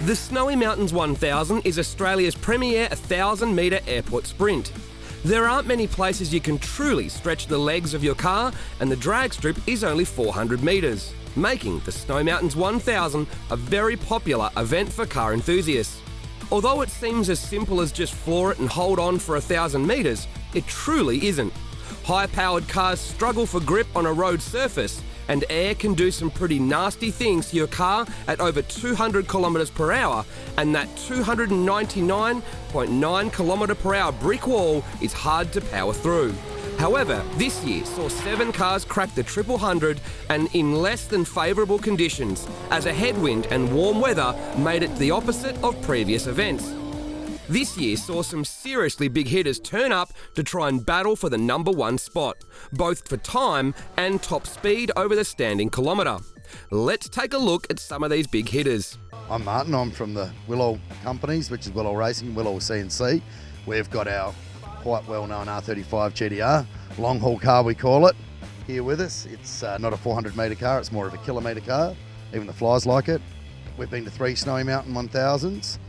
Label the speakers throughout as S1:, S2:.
S1: The Snowy Mountains 1000 is Australia's premier 1,000-metre airport sprint. There aren't many places you can truly stretch the legs of your car, and the drag strip is only 400 metres, making the Snowy Mountains 1000 a very popular event for car enthusiasts. Although it seems as simple as just floor it and hold on for 1,000 metres, it truly isn't. High-powered cars struggle for grip on a road surface, and air can do some pretty nasty things to your car at over 200 kilometres per hour, and that 299.9 kilometre per hour brick wall is hard to power through. However, this year saw 7 cars crack the 100 and in less than favourable conditions, as a headwind and warm weather made it the opposite of previous events. This year saw some seriously big hitters turn up to try and battle for the number 1 spot, both for time and top speed over the standing kilometre. Let's take a look at some of these big hitters.
S2: I'm Martin, I'm from the Willow companies, which is Willow Racing, Willow CNC. We've got our quite well-known R35 GTR, long haul car we call it, here with us. It's not a 400 metre car, it's more of a kilometre car, even the flies like it. We've been to 3 Snowy Mountain 1000s.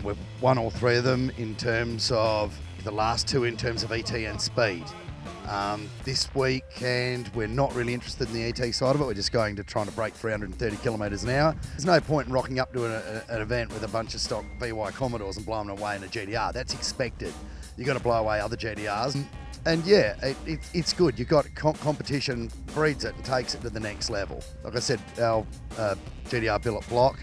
S2: We've won all 3 of them in terms of, the last 2 in terms of ET and speed. This weekend we're not really interested in the ET side of it, we're just going to trying to break 330 kilometres an hour. There's no point in rocking up to an event with a bunch of stock VY Commodores and blowing them away in a GTR. That's expected. You've got to blow away other GTRs. And yeah, it's good. You've got competition, breeds it and takes it to the next level. Like I said, our GTR billet block,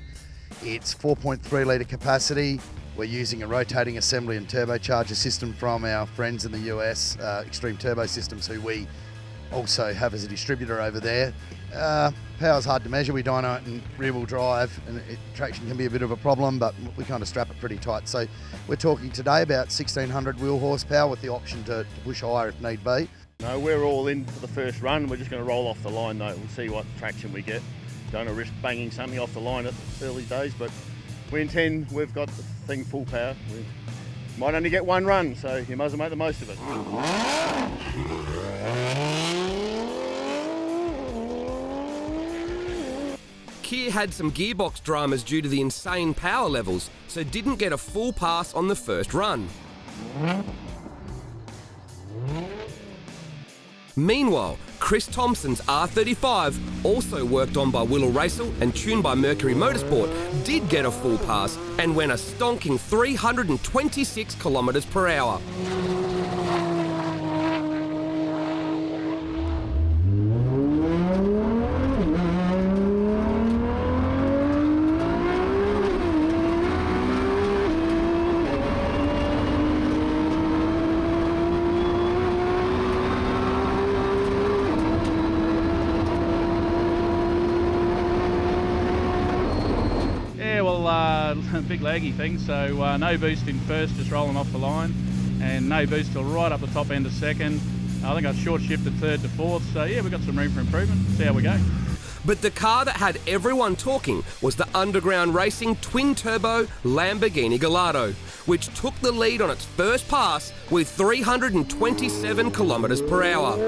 S2: it's 4.3 litre capacity. We're using a rotating assembly and turbocharger system from our friends in the US, Extreme Turbo Systems, who we also have as a distributor over there. Power's hard to measure. We dyno it in rear-wheel drive, and traction can be a bit of a problem, but we kind of strap it pretty tight. So we're talking today about 1,600 wheel horsepower with the option to push higher if need be.
S3: No, we're all in for the first run. We're just going to roll off the line though. We'll see what traction we get. Don't want to risk banging something off the line at early days, but we intend, we've got the thing full power. We might only get 1 run, so you might as well make the most of it.
S1: Kia had some gearbox dramas due to the insane power levels, so didn't get a full pass on the first run. Meanwhile, Chris Thompson's R35, also worked on by Willow Racing and tuned by Mercury Motorsport, did get a full pass and went a stonking 326 kilometres per hour.
S4: Big laggy thing, so no boost in first, just rolling off the line, and no boost till right up the top end of second. I think I short shifted third to fourth, so yeah, we've got some room for improvement. See how we go.
S1: But the car that had everyone talking was the Underground Racing twin-turbo Lamborghini Gallardo, which took the lead on its first pass with 327 kilometres per hour.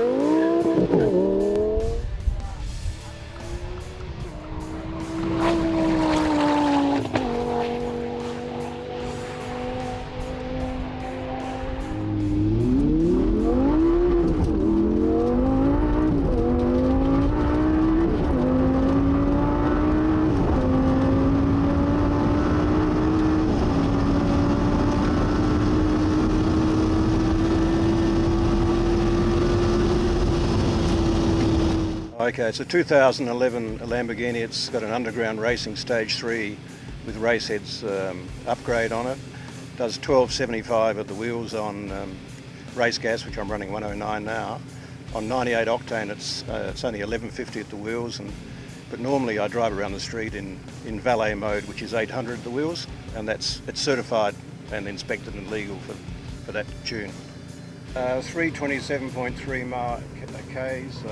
S5: Okay, it's a 2011 Lamborghini. It's got an Underground Racing Stage 3 with race heads upgrade on it. Does 1275 at the wheels on race gas, which I'm running 109 now. On 98 octane, it's only 1150 at the wheels, but normally I drive around the street in valet mode, which is 800 at the wheels, and it's certified and inspected and legal for that tune. 327.3 mile Ks.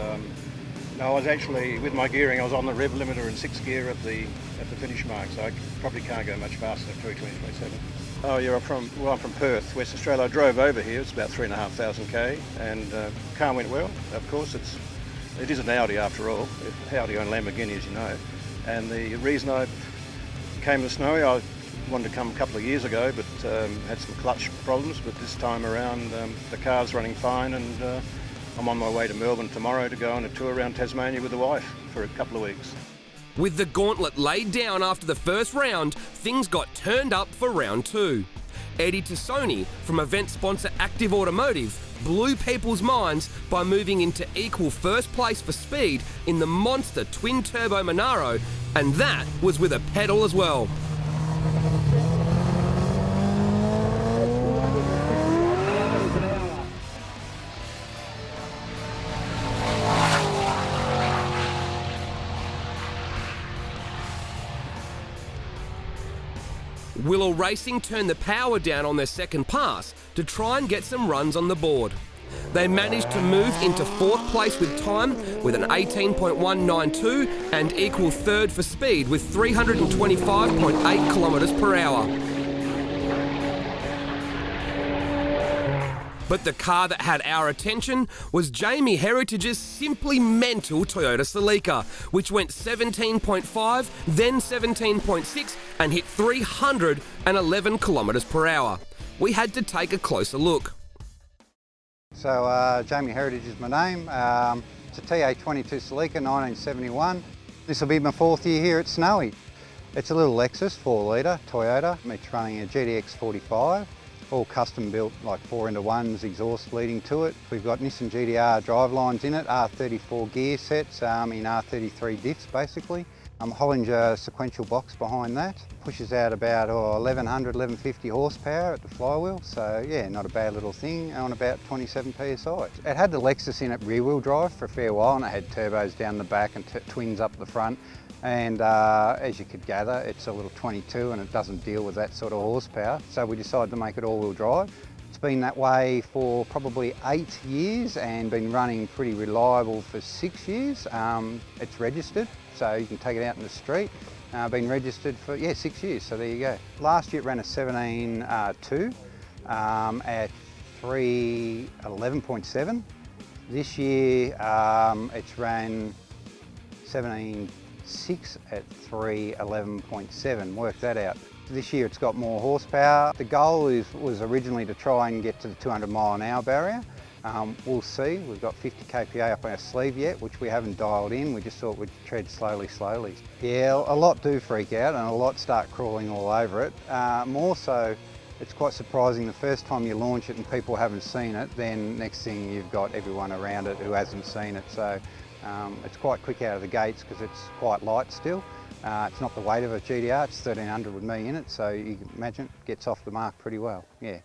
S5: No, I was actually, with my gearing, I was on the rev limiter in 6th gear at the finish mark, so I probably can't go much faster than 320.7. Oh yeah, I'm from Perth, West Australia. I drove over here, it's about 3,500 K, and car went well. Of course, it is an Audi after all. Audi own Lamborghini, as you know. And the reason I came to Snowy. I wanted to come a couple of years ago, but had some clutch problems. But this time around, the car's running fine, and I'm on my way to Melbourne tomorrow to go on a tour around Tasmania with the wife for a couple of weeks.
S1: With the gauntlet laid down after the first round, things got turned up for round two. Eddie Tassoni from event sponsor Active Automotive blew people's minds by moving into equal first place for speed in the monster twin-turbo Monaro, and that was with a pedal as well. Willow Racing turned the power down on their second pass to try and get some runs on the board. They managed to move into fourth place with time with an 18.192 and equal third for speed with 325.8 kilometres per hour. But the car that had our attention was Jamie Heritage's simply mental Toyota Celica, which went 17.5, then 17.6 and hit 311 kilometres per hour. We had to take a closer look.
S6: So Jamie Heritage is my name. It's a TA22 Celica 1971. This will be my fourth year here at Snowy. It's a little Lexus 4 litre Toyota. It's running a GTX 45. All custom built, like 4-into-1s, exhaust leading to it. We've got Nissan GTR drivelines in it, R34 gear sets in R33 diffs basically. Hollinger sequential box behind that. Pushes out about 1100, 1150 horsepower at the flywheel, so yeah, not a bad little thing on about 27 PSI. It had the Lexus in it rear wheel drive for a fair while, and it had turbos down the back and twins up the front. And as you could gather, it's a little 22 and it doesn't deal with that sort of horsepower. So we decided to make it all-wheel drive. It's been that way for probably 8 years and been running pretty reliable for 6 years. It's registered, so you can take it out in the street. Been registered for 6 years, so there you go. Last year it ran a 17.2 at 311.7. This year it's ran 17.6 at 311.7, work that out. This year it's got more horsepower. The goal was originally to try and get to the 200 mile an hour barrier. We'll see, we've got 50 kPa up our sleeve yet, which we haven't dialed in. We just thought we'd tread slowly. Yeah, a lot do freak out and a lot start crawling all over it. More so, it's quite surprising the first time you launch it and people haven't seen it, then next thing you've got everyone around it who hasn't seen it. So it's quite quick out of the gates because it's quite light still. It's not the weight of a GTR, it's 1300 with me in it, so you can imagine it gets off the mark pretty well, yeah.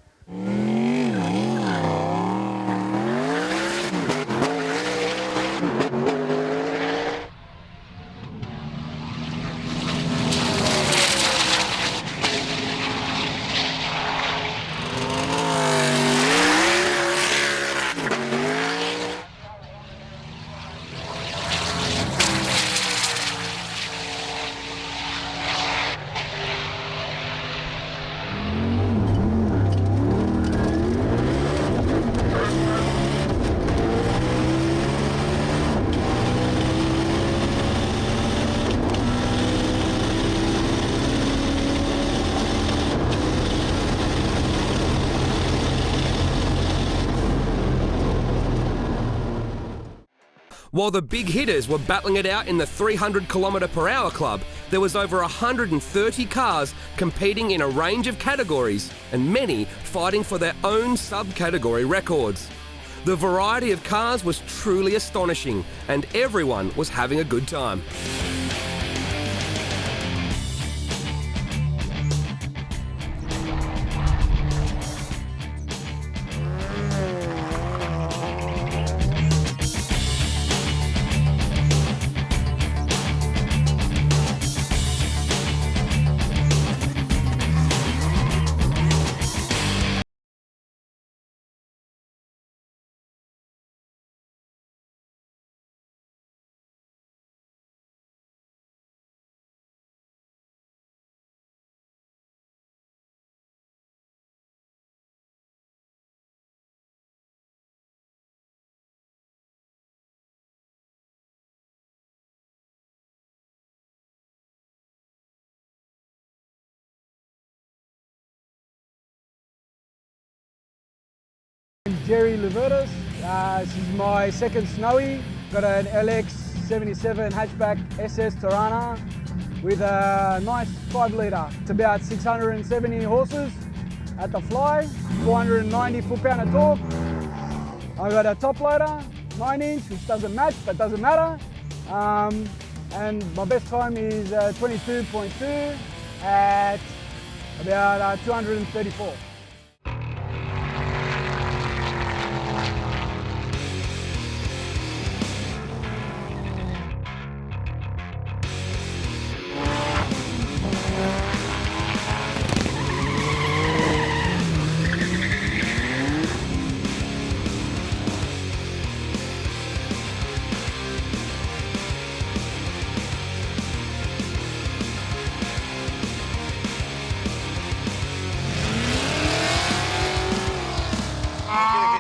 S1: While the big hitters were battling it out in the 300 km/h club, there was over 130 cars competing in a range of categories, and many fighting for their own subcategory records. The variety of cars was truly astonishing, and everyone was having a good time.
S7: Jerry Luvertus. This is my second Snowy. Got an LX77 hatchback SS Tirana with a nice 5 litre. It's about 670 horses at the fly, 490 foot-pound of torque. I've got a top loader, 9-inch, which doesn't match, but doesn't matter. And my best time is 22.2 at about 234.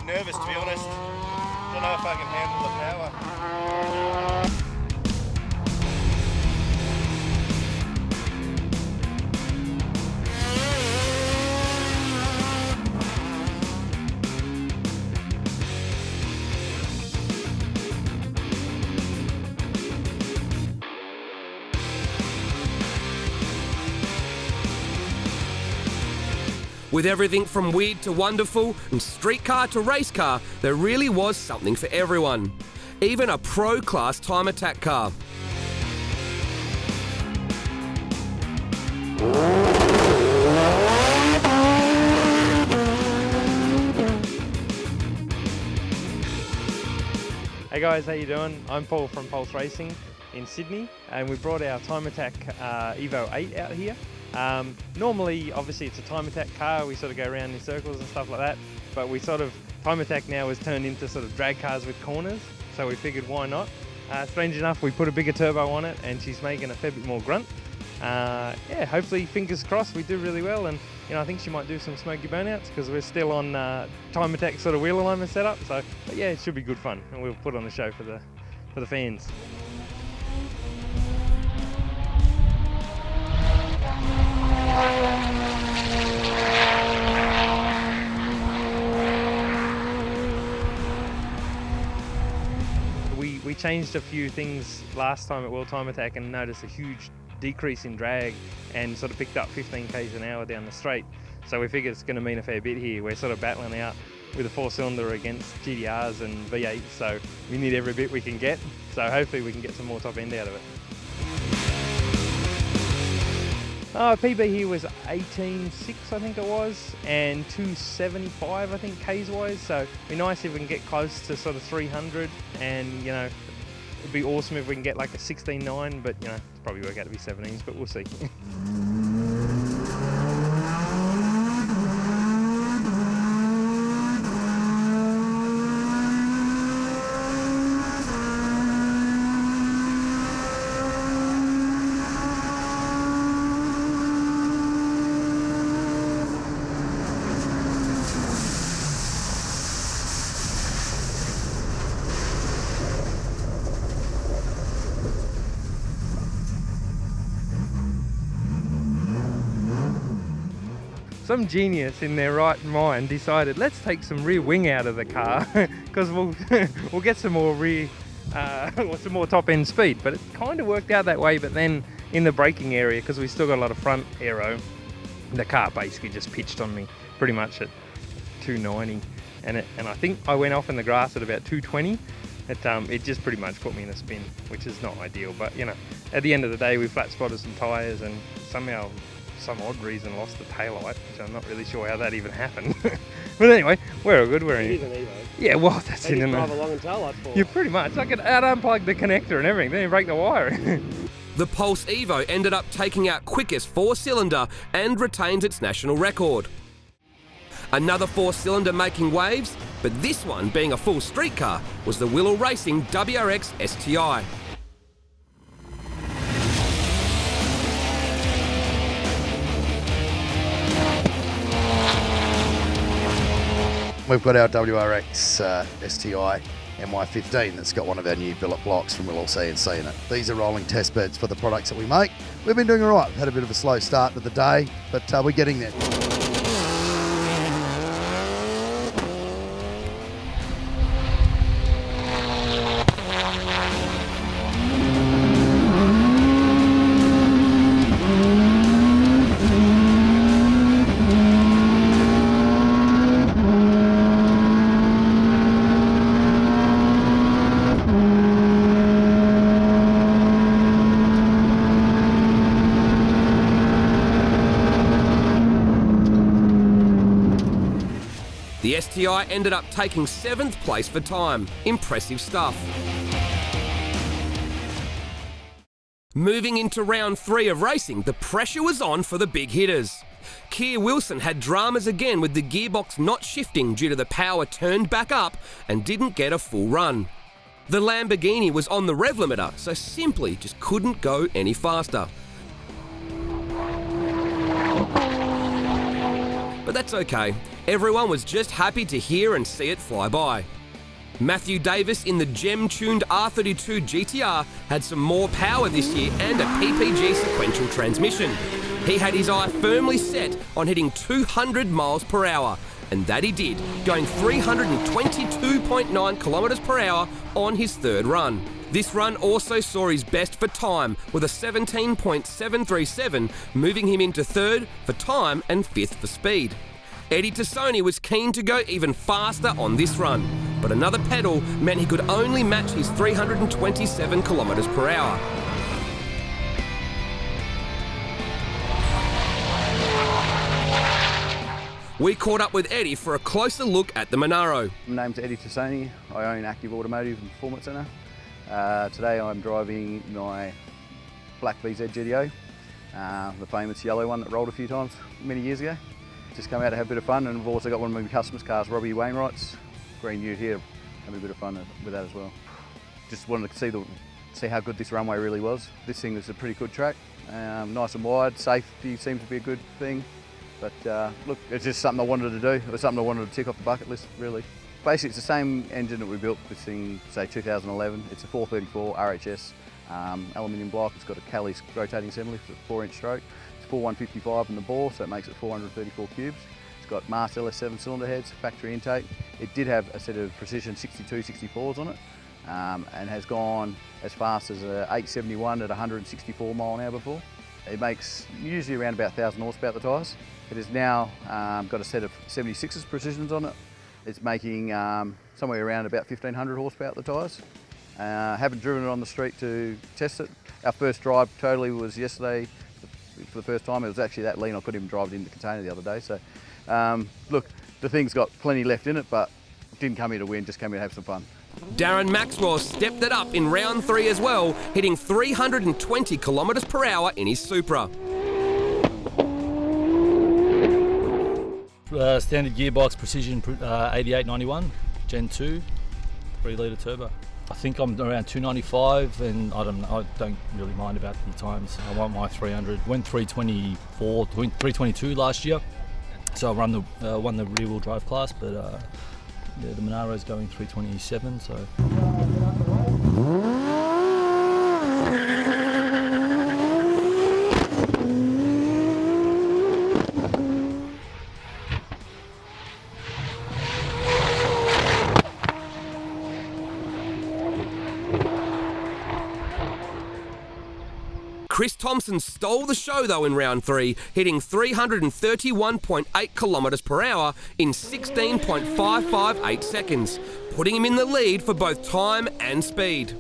S8: Nervous, to be honest. Don't know if I can handle the power.
S1: With everything from weird to wonderful and street car to race car, there really was something for everyone. Even a pro-class time attack car.
S9: Hey guys, how you doing? I'm Paul from Pulse Racing in Sydney, and we brought our Time Attack Evo 8 out here. Normally, obviously, it's a time attack car. We sort of go around in circles and stuff like that. But we sort of, time attack now has turned into sort of drag cars with corners. So we figured, why not? Strange enough, we put a bigger turbo on it and she's making a fair bit more grunt. Yeah, hopefully, fingers crossed, we do really well. And, you know, I think she might do some smoky burnouts because we're still on time attack sort of wheel alignment setup. So, but yeah, it should be good fun. And we'll put on the show for the fans. We changed a few things last time at World Time Attack and noticed a huge decrease in drag and sort of picked up 15 k's an hour down the straight. So we figured it's going to mean a fair bit here. We're sort of battling out with a 4-cylinder against GTRs and V8s, so we need every bit we can get. So hopefully we can get some more top end out of it. PB here was 18.6, I think it was, and 275, I think, Ks wise. So it'd be nice if we can get close to sort of 300, and you know, it'd be awesome if we can get like a 16.9, but you know, it's probably work out to be 17s, but we'll see. Some genius in their right mind decided, let's take some rear wing out of the car because we'll get some more rear, some more top end speed. But it kind of worked out that way. But then in the braking area, because we still got a lot of front aero, the car basically just pitched on me pretty much at 290, and I think I went off in the grass at about 220. It just pretty much put me in a spin, which is not ideal. But you know, at the end of the day, we flat spotted some tyres and somehow, some odd reason, lost the taillight, which I'm not really sure how that even happened. But anyway, we're all good. We're in.
S10: It is an Evo.
S9: Yeah, well, that's
S10: it.
S9: They
S10: drive along and taillights for.
S9: Yeah, pretty much. I could unplug the connector and everything, then you break the wire.
S1: The Pulse Evo ended up taking out quickest 4-cylinder and retains its national record. Another 4-cylinder making waves, but this one, being a full street car, was the Willow Racing WRX STI.
S2: We've got our WRX STI MY15 that's got one of our new billet blocks from Willow CNC in it. These are rolling test beds for the products that we make. We've been doing all right. We've had a bit of a slow start to the day, but we're getting there.
S1: GTI ended up taking 7th place for time. Impressive stuff. Moving into round 3 of racing, the pressure was on for the big hitters. Kia Wilson had dramas again with the gearbox not shifting due to the power turned back up and didn't get a full run. The Lamborghini was on the rev limiter, so simply just couldn't go any faster. But that's okay. Everyone was just happy to hear and see it fly by. Matthew Davis in the gem-tuned R32 GTR had some more power this year and a PPG sequential transmission. He had his eye firmly set on hitting 200 miles per hour, and that he did, going 322.9 kilometres per hour on his 3rd run. This run also saw his best for time, with a 17.737, moving him into 3rd for time and 5th for speed. Eddie Tassoni was keen to go even faster on this run, but another pedal meant he could only match his 327 kilometres per hour. We caught up with Eddie for a closer look at the Monaro.
S10: My name's Eddie Tassoni. I own Active Automotive and Performance Centre. Today I'm driving my black VZ GTO, the famous yellow one that rolled a few times many years ago. Just come out to have a bit of fun, and we've also got one of my customers' cars, Robbie Wainwright's, green ute here, having a bit of fun with that as well. Just wanted to see how good this runway really was. This thing is a pretty good track, nice and wide, safety seems to be a good thing. But look, it's just something I wanted to do. It was something I wanted to tick off the bucket list, really. Basically, it's the same engine that we built this thing, say 2011. It's a 434 RHS aluminium block. It's got a Cali rotating assembly for a 4-inch stroke. It's 4155 in the bore, so it makes it 434 cubes. It's got Mars LS7 cylinder heads, factory intake. It did have a set of precision 62/64s on it, and has gone as fast as a 871 at 164 mile an hour before. It makes usually around about 1,000 horsepower at the tyres. It has now got a set of 76s precisions on it. It's making somewhere around about 1,500 horsepower at the tyres. Haven't driven it on the street to test it. Our first drive totally was yesterday for the first time. It was actually that lean I couldn't even drive it in the container the other day. So look, the thing's got plenty left in it, but didn't come here to win, just came here to have some fun.
S1: Darren Maxwell stepped it up in round 3 as well, hitting 320 kilometres per hour in his Supra.
S11: Standard gearbox, precision 8891, Gen 2, 3-litre turbo. I think I'm around 295, and I don't really mind about the times. I want my 300. Went 322 last year, so I won the rear-wheel drive class, but the Monaro's going 327, so.
S1: Chris Thompson stole the show though in round 3, hitting 331.8 kilometres per hour in 16.558 seconds, putting him in the lead for both time and speed.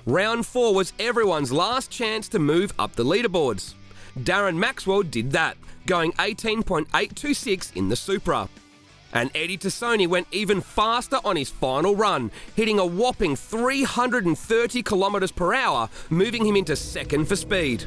S1: Round 4 was everyone's last chance to move up the leaderboards. Darren Maxwell did that, going 18.826 in the Supra. And Eddie Tassoni went even faster on his final run, hitting a whopping 330 kilometres per hour, moving him into 2nd for speed.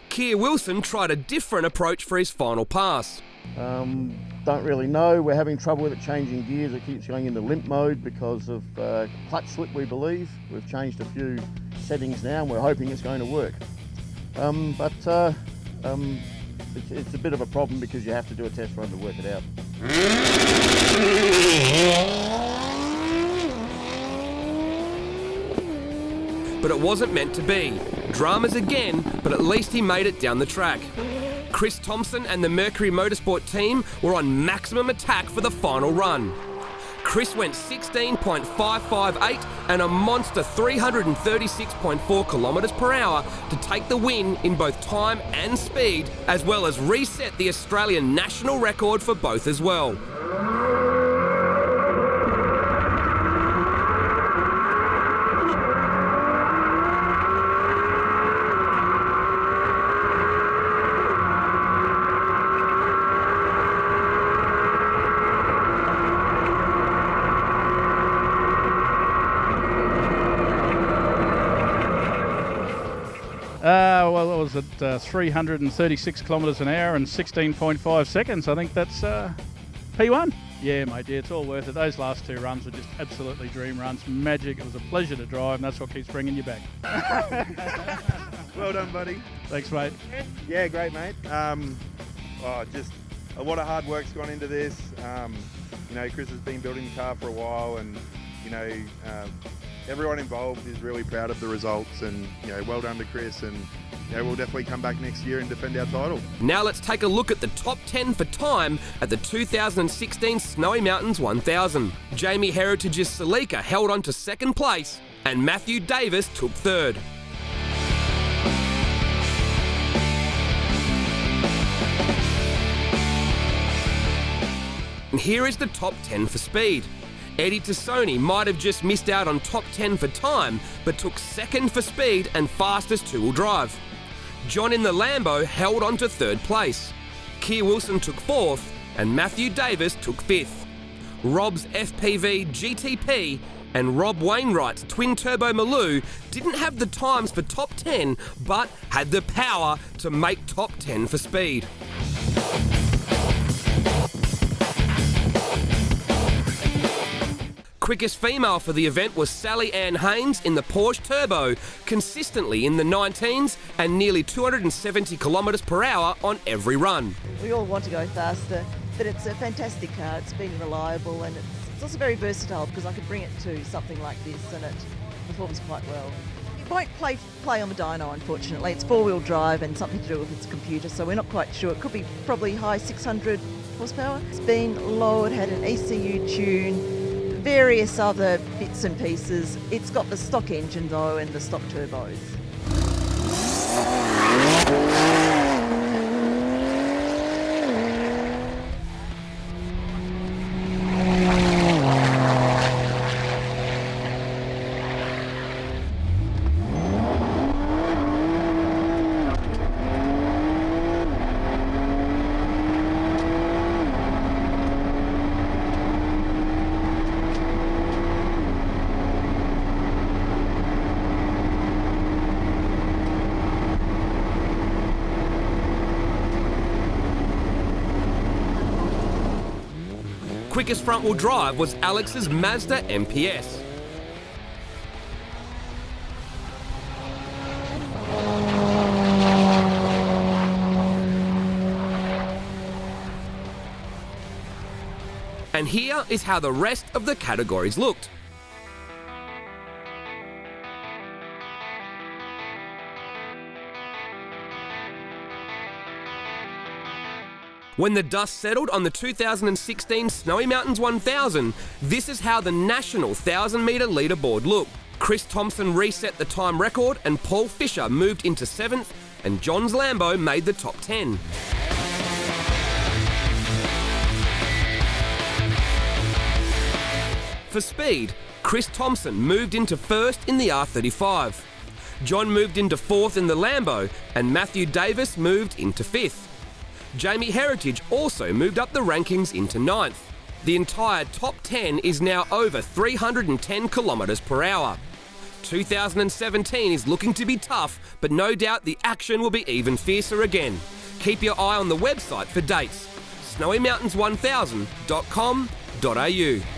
S1: Kia Wilson tried a different approach for his final pass.
S3: Don't really know. We're having trouble with it changing gears. It keeps going into limp mode because of clutch slip, we believe. We've changed a few settings now and we're hoping it's going to work. It's a bit of a problem because you have to do a test run to work it out.
S1: But it wasn't meant to be. Dramas again, but at least he made it down the track. Chris Thompson and the Mercury Motorsport team were on maximum attack for the final run. Chris went 16.558 and a monster 336.4 kilometres per hour to take the win in both time and speed, as well as reset the Australian national record for both as well.
S4: Well, it was at 336 kilometres an hour and 16.5 seconds. I think that's P1. Yeah, mate, yeah, it's all worth it. Those last two runs were just absolutely dream runs. Magic. It was a pleasure to drive, and that's what keeps bringing you back.
S12: Well done, buddy.
S4: Thanks, mate.
S12: Yeah, great, mate. Just a lot of hard work's gone into this. You know, Chris has been building the car for a while, and you know, everyone involved is really proud of the results, and you know, well done to Chris, and you know, we'll definitely come back next year and defend our title.
S1: Now let's take a look at the top 10 for time at the 2016 Snowy Mountains 1000. Jamie Heritage's Celica held on to second place, and Matthew Davis took third. And here is the top 10 for speed. Eddie Tassoni might have just missed out on top 10 for time, but took second for speed and fastest two-wheel drive. John in the Lambo held on to third place. Keir Wilson took fourth, and Matthew Davis took fifth. Rob's FPV GTP and Rob Wainwright's twin-turbo Maloo didn't have the times for top 10, but had the power to make top 10 for speed. Quickest female for the event was Sally Ann Haynes in the Porsche Turbo, consistently in the 19s and nearly 270 kilometres per hour on every run.
S13: We all want to go faster, but it's a fantastic car. It's been reliable, and it's also very versatile because I could bring it to something like this and it performs quite well. It won't play on the dyno, unfortunately. It's four-wheel drive and something to do with its computer, so we're not quite sure. It could be probably high 600 horsepower. It's been lowered, had an ECU tune, various other bits and pieces. It's got the stock engine though and the stock turbos.
S1: Quickest front-wheel drive was Alex's Mazda MPS. And here is how the rest of the categories looked. When the dust settled on the 2016 Snowy Mountains 1000, this is how the national 1,000-metre leaderboard looked. Chris Thompson reset the time record and Paul Fisher moved into 7th, and John's Lambo made the top 10. For speed, Chris Thompson moved into 1st in the R35. John moved into 4th in the Lambo, and Matthew Davis moved into 5th. Jamie Heritage also moved up the rankings into 9th. The entire top 10 is now over 310 kilometres per hour. 2017 is looking to be tough, but no doubt the action will be even fiercer again. Keep your eye on the website for dates. SnowyMountains1000.com.au